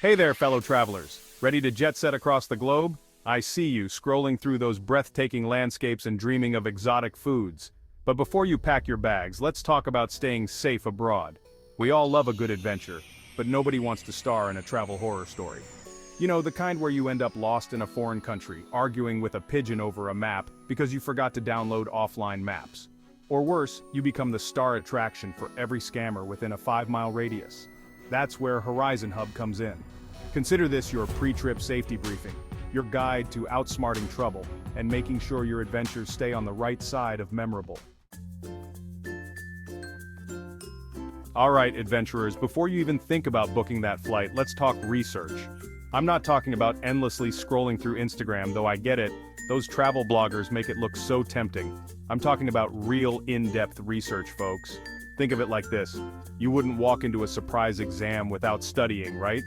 Hey there, fellow travelers. Ready to jet set across the globe? I see you scrolling through those breathtaking landscapes and dreaming of exotic foods. But before you pack your bags, let's talk about staying safe abroad. We all love a good adventure, but nobody wants to star in a travel horror story. You know, the kind where you end up lost in a foreign country, arguing with a pigeon over a map because you forgot to download offline maps. Or worse, you become the star attraction for every scammer within a 5-mile radius. That's where Horizon Hub comes in. Consider this your pre-trip safety briefing, your guide to outsmarting trouble, and making sure your adventures stay on the right side of memorable. Alright, adventurers, before you even think about booking that flight, let's talk research. I'm not talking about endlessly scrolling through Instagram, though I get it, those travel bloggers make it look so tempting. I'm talking about real in-depth research, folks. Think of it like this. You wouldn't walk into a surprise exam without studying, right?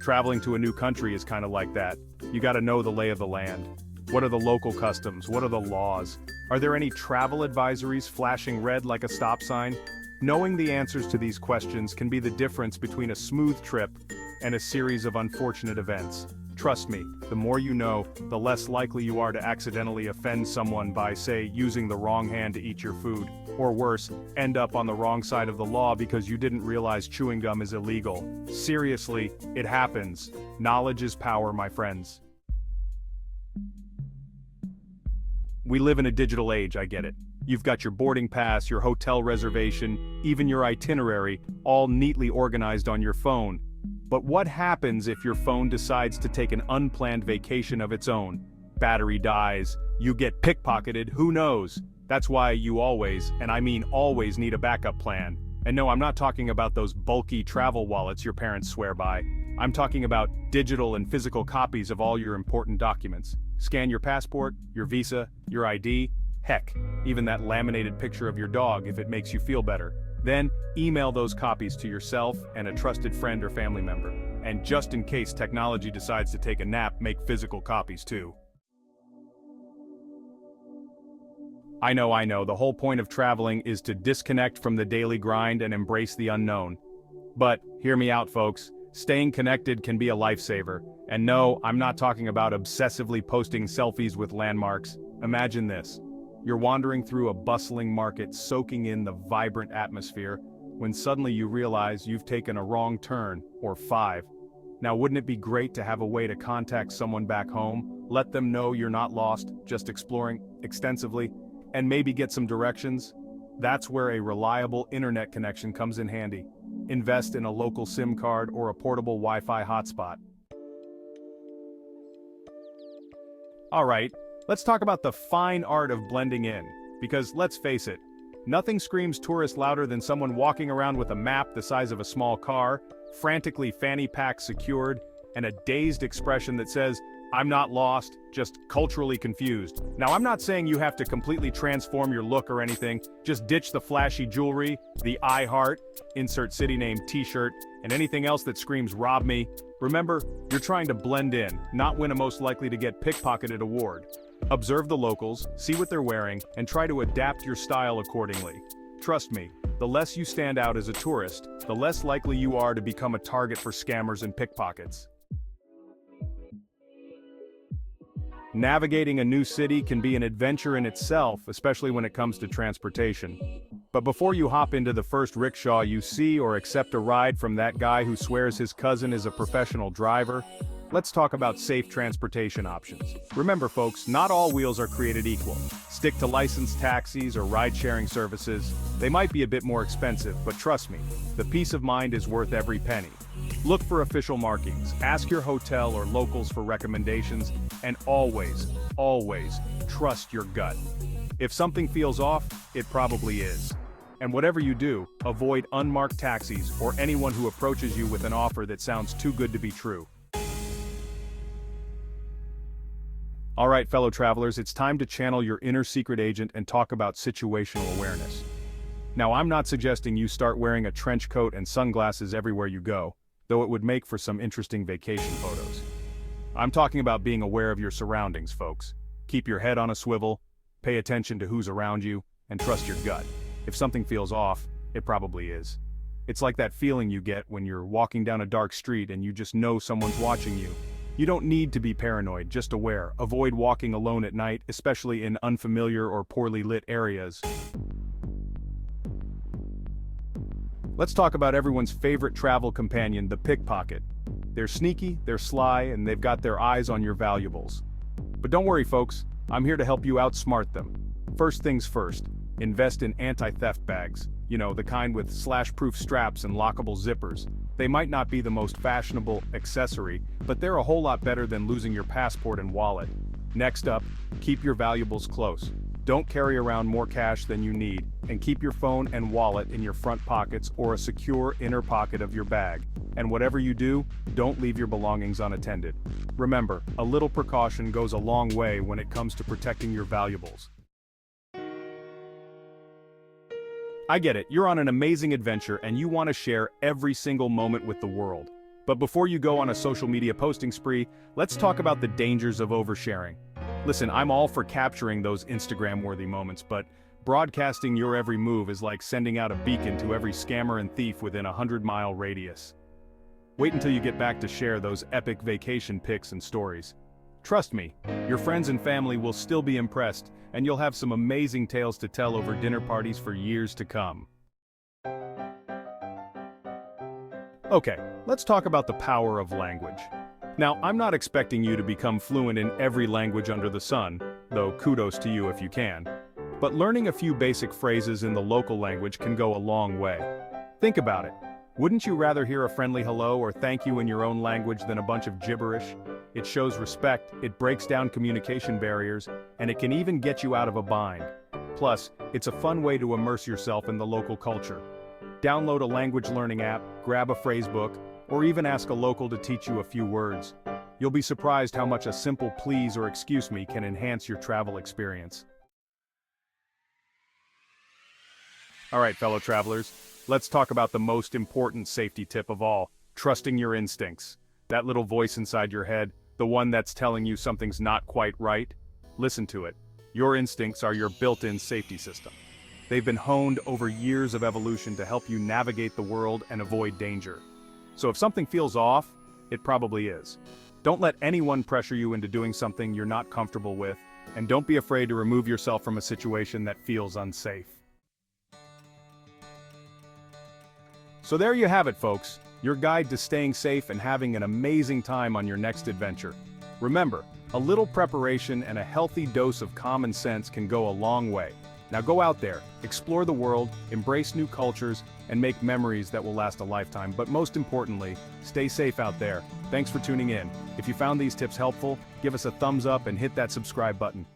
Traveling to a new country is kind of like that. You gotta know the lay of the land. What are the local customs? What are the laws? Are there any travel advisories flashing red like a stop sign? Knowing the answers to these questions can be the difference between a smooth trip and a series of unfortunate events. Trust me, the more you know, the less likely you are to accidentally offend someone by, say, using the wrong hand to eat your food, or worse, end up on the wrong side of the law because you didn't realize chewing gum is illegal. Seriously, it happens. Knowledge is power, my friends. We live in a digital age, I get it. You've got your boarding pass, your hotel reservation, even your itinerary, all neatly organized on your phone. But what happens if your phone decides to take an unplanned vacation of its own? Battery dies, you get pickpocketed, who knows? That's why you always, and I mean always, need a backup plan. And no, I'm not talking about those bulky travel wallets your parents swear by. I'm talking about digital and physical copies of all your important documents. Scan your passport, your visa, your ID, heck, even that laminated picture of your dog if it makes you feel better. Then, email those copies to yourself and a trusted friend or family member. And just in case technology decides to take a nap, make physical copies too. I know, the whole point of traveling is to disconnect from the daily grind and embrace the unknown. But, hear me out, folks, staying connected can be a lifesaver. And no, I'm not talking about obsessively posting selfies with landmarks. Imagine this. You're wandering through a bustling market, soaking in the vibrant atmosphere, when suddenly you realize you've taken a wrong turn, or 5. Now, wouldn't it be great to have a way to contact someone back home, let them know you're not lost, just exploring extensively, and maybe get some directions? That's where a reliable internet connection comes in handy. Invest in a local SIM card or a portable Wi-Fi hotspot. Alright. Let's talk about the fine art of blending in, because let's face it, nothing screams tourist louder than someone walking around with a map the size of a small car, frantically fanny pack secured, and a dazed expression that says, "I'm not lost, just culturally confused." Now, I'm not saying you have to completely transform your look or anything, just ditch the flashy jewelry, the I heart, insert city name t-shirt, and anything else that screams rob me. Remember, you're trying to blend in, not win a most likely to get pickpocketed award. Observe the locals, see what they're wearing, and try to adapt your style accordingly. Trust me, the less you stand out as a tourist, the less likely you are to become a target for scammers and pickpockets. Navigating a new city can be an adventure in itself, especially when it comes to transportation. But before you hop into the first rickshaw you see or accept a ride from that guy who swears his cousin is a professional driver, let's talk about safe transportation options. Remember, folks, not all wheels are created equal. Stick to licensed taxis or ride-sharing services. They might be a bit more expensive, but trust me, the peace of mind is worth every penny. Look for official markings, ask your hotel or locals for recommendations, and always, always trust your gut. If something feels off, it probably is. And whatever you do, avoid unmarked taxis or anyone who approaches you with an offer that sounds too good to be true. Alright, fellow travelers, it's time to channel your inner secret agent and talk about situational awareness. Now, I'm not suggesting you start wearing a trench coat and sunglasses everywhere you go, though it would make for some interesting vacation photos. I'm talking about being aware of your surroundings, folks. Keep your head on a swivel, pay attention to who's around you, and trust your gut. If something feels off, it probably is. It's like that feeling you get when you're walking down a dark street and you just know someone's watching you. You don't need to be paranoid, just aware. Avoid walking alone at night, especially in unfamiliar or poorly lit areas. Let's talk about everyone's favorite travel companion, the pickpocket. They're sneaky, they're sly, and they've got their eyes on your valuables. But don't worry folks, I'm here to help you outsmart them. First things first, invest in anti-theft bags. You know, the kind with slash-proof straps and lockable zippers. They might not be the most fashionable accessory, but they're a whole lot better than losing your passport and wallet. Next up, keep your valuables close. Don't carry around more cash than you need, and keep your phone and wallet in your front pockets or a secure inner pocket of your bag. And whatever you do, don't leave your belongings unattended. Remember, a little precaution goes a long way when it comes to protecting your valuables. I get it, you're on an amazing adventure and you want to share every single moment with the world. But before you go on a social media posting spree, let's talk about the dangers of oversharing. Listen, I'm all for capturing those Instagram-worthy moments, but broadcasting your every move is like sending out a beacon to every scammer and thief within a 100-mile radius. Wait until you get back to share those epic vacation pics and stories. Trust me, your friends and family will still be impressed, and you'll have some amazing tales to tell over dinner parties for years to come. Okay, let's talk about the power of language. Now, I'm not expecting you to become fluent in every language under the sun, though kudos to you if you can. But learning a few basic phrases in the local language can go a long way. Think about it. Wouldn't you rather hear a friendly hello or thank you in your own language than a bunch of gibberish? It shows respect, it breaks down communication barriers, and it can even get you out of a bind. Plus, it's a fun way to immerse yourself in the local culture. Download a language learning app, grab a phrase book, or even ask a local to teach you a few words. You'll be surprised how much a simple please or excuse me can enhance your travel experience. Alright, fellow travelers, let's talk about the most important safety tip of all, trusting your instincts. That little voice inside your head, the one that's telling you something's not quite right, listen to it. Your instincts are your built-in safety system. They've been honed over years of evolution to help you navigate the world and avoid danger. So if something feels off, it probably is. Don't let anyone pressure you into doing something you're not comfortable with, and don't be afraid to remove yourself from a situation that feels unsafe. So there you have it, folks, your guide to staying safe and having an amazing time on your next adventure. Remember, a little preparation and a healthy dose of common sense can go a long way. Now go out there, explore the world, embrace new cultures, and make memories that will last a lifetime. But most importantly, stay safe out there. Thanks for tuning in. If you found these tips helpful, give us a thumbs up and hit that subscribe button.